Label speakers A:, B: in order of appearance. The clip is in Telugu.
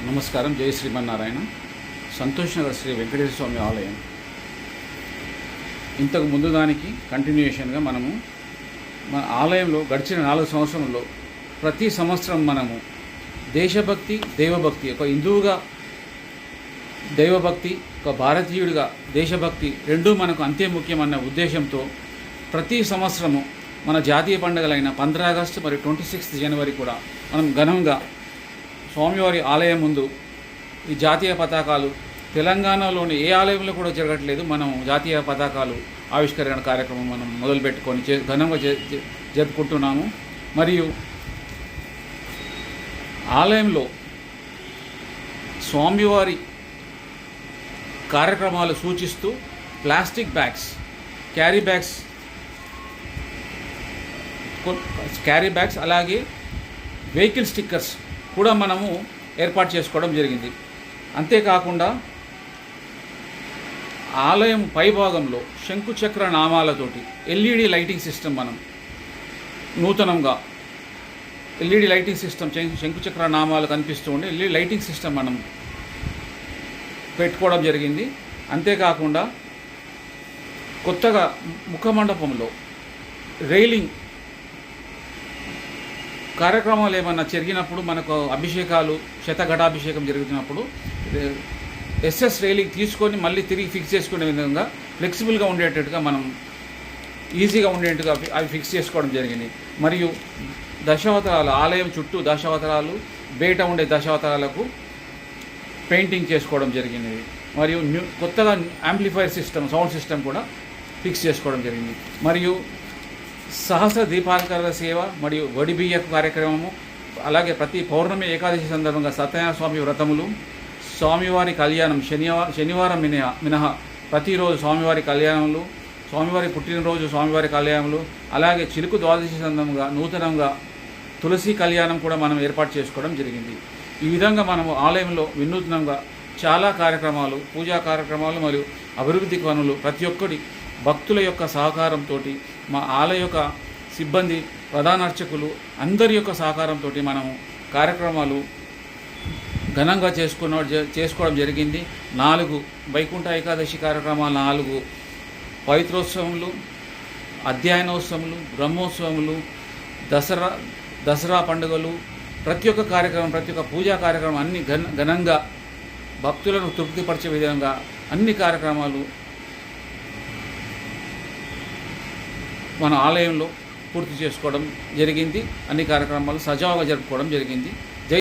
A: నమస్కారం. జై శ్రీమన్నారాయణ. సంతోష్ నగర్ శ్రీ వెంకటేశ్వర స్వామి ఆలయం. ఇంతకు ముందు దానికి కంటిన్యూషన్గా మనము మన ఆలయంలో గడిచిన 4 సంవత్సరంలో ప్రతి సంవత్సరం మనము దేశభక్తి, దైవభక్తి, ఒక హిందువుగా దైవభక్తి, ఒక భారతీయుడిగా దేశభక్తి రెండూ మనకు అంతే ముఖ్యమన్న ఉద్దేశంతో ప్రతి సంవత్సరము మన జాతీయ పండుగలైన 15 ఆగస్టు మరియు 26 జనవరి కూడా మనం ఘనంగా స్వామివారి ఆలయం ముందు ఈ జాతీయ పతాకాలు, తెలంగాణలోని ఏ ఆలయంలో కూడా జరగట్లేదు, మనం జాతీయ పతాకాలు ఆవిష్కరణ కార్యక్రమం మనం మొదలుపెట్టుకొని ఘనంగా జరుపుకుంటున్నాము. మరియు ఆలయంలో స్వామివారి కార్యక్రమాలు సూచిస్తూ ప్లాస్టిక్ బ్యాగ్స్, క్యారీ బ్యాగ్స్ అలాగే వెహికల్ స్టిక్కర్స్ కూడా మనము ఏర్పాటు చేసుకోవడం జరిగింది. అంతేకాకుండా ఆలయం పైభాగంలో శంకుచక్ర నామాలతోటి ఎల్ఈడి లైటింగ్ సిస్టమ్ మనం నూతనంగా ఎల్ఈడి లైటింగ్ సిస్టమ్, శంకుచక్ర నామాలు కనిపిస్తూ ఉండే ఎల్ఈడి లైటింగ్ సిస్టమ్ మనం పెట్టుకోవడం జరిగింది. అంతేకాకుండా కొత్తగా ముఖమండపంలో రైలింగ్ కార్యక్రమాలు ఏమన్నా జరిగినప్పుడు, మనకు అభిషేకాలు, శతఘటాభిషేకం జరుగుతున్నప్పుడు ఎస్ఎస్ రైలింగ్ తీసుకొని మళ్ళీ తిరిగి ఫిక్స్ చేసుకునే విధంగా ఫ్లెక్సిబుల్గా ఉండేటట్టుగా మనం ఈజీగా ఉండేట్టుగా అవి ఫిక్స్ చేసుకోవడం జరిగింది. మరియు దశావతారాలు, ఆలయం చుట్టూ దశావతారాలు, బయట ఉండే దశావతారాలకు పెయింటింగ్ చేసుకోవడం జరిగింది. మరియు కొత్తగా యాంప్లిఫైర్ సిస్టమ్, సౌండ్ సిస్టమ్ కూడా ఫిక్స్ చేసుకోవడం జరిగింది. మరియు సహస్ర దీపాలంకరణ సేవ మరియు వడిబియ్యపు కార్యక్రమము, అలాగే ప్రతి పౌర్ణమి ఏకాదశి సందర్భంగా సత్యనారాయణ స్వామి వ్రతములు, స్వామివారి కళ్యాణం శనివారం మినహా ప్రతిరోజు స్వామివారి కళ్యాణములు, స్వామివారి పుట్టినరోజు స్వామివారి కళ్యాణములు, అలాగే చిలుకు ద్వాదశి సందర్భంగా నూతనంగా తులసి కళ్యాణం కూడా మనం ఏర్పాటు చేసుకోవడం జరిగింది. ఈ విధంగా మనము ఆలయంలో వినూత్నంగా చాలా కార్యక్రమాలు, పూజా కార్యక్రమాలు మరియు అభివృద్ధి పనులు ప్రతి ఒక్కటి భక్తుల యొక్క సహకారంతో, మా ఆలయ యొక్క సిబ్బంది, ప్రధాన అర్చకులు అందరి యొక్క సహకారంతో మనము కార్యక్రమాలు ఘనంగా చేసుకోవడం జరిగింది. 4 వైకుంఠ ఏకాదశి కార్యక్రమాలు, 4 పవిత్రోత్సవములు, అధ్యయనోత్సవములు, బ్రహ్మోత్సవములు, దసరా పండుగలు, ప్రతి ఒక్క కార్యక్రమం, ప్రతి ఒక్క పూజా కార్యక్రమం అన్ని ఘనంగా భక్తులను తృప్తిపరిచే విధంగా అన్ని కార్యక్రమాలు మన ఆలయంలో పూర్తి చేసుకోవడం జరిగింది. అన్ని కార్యక్రమాలు సజావుగా జరుపుకోవడం జరిగింది.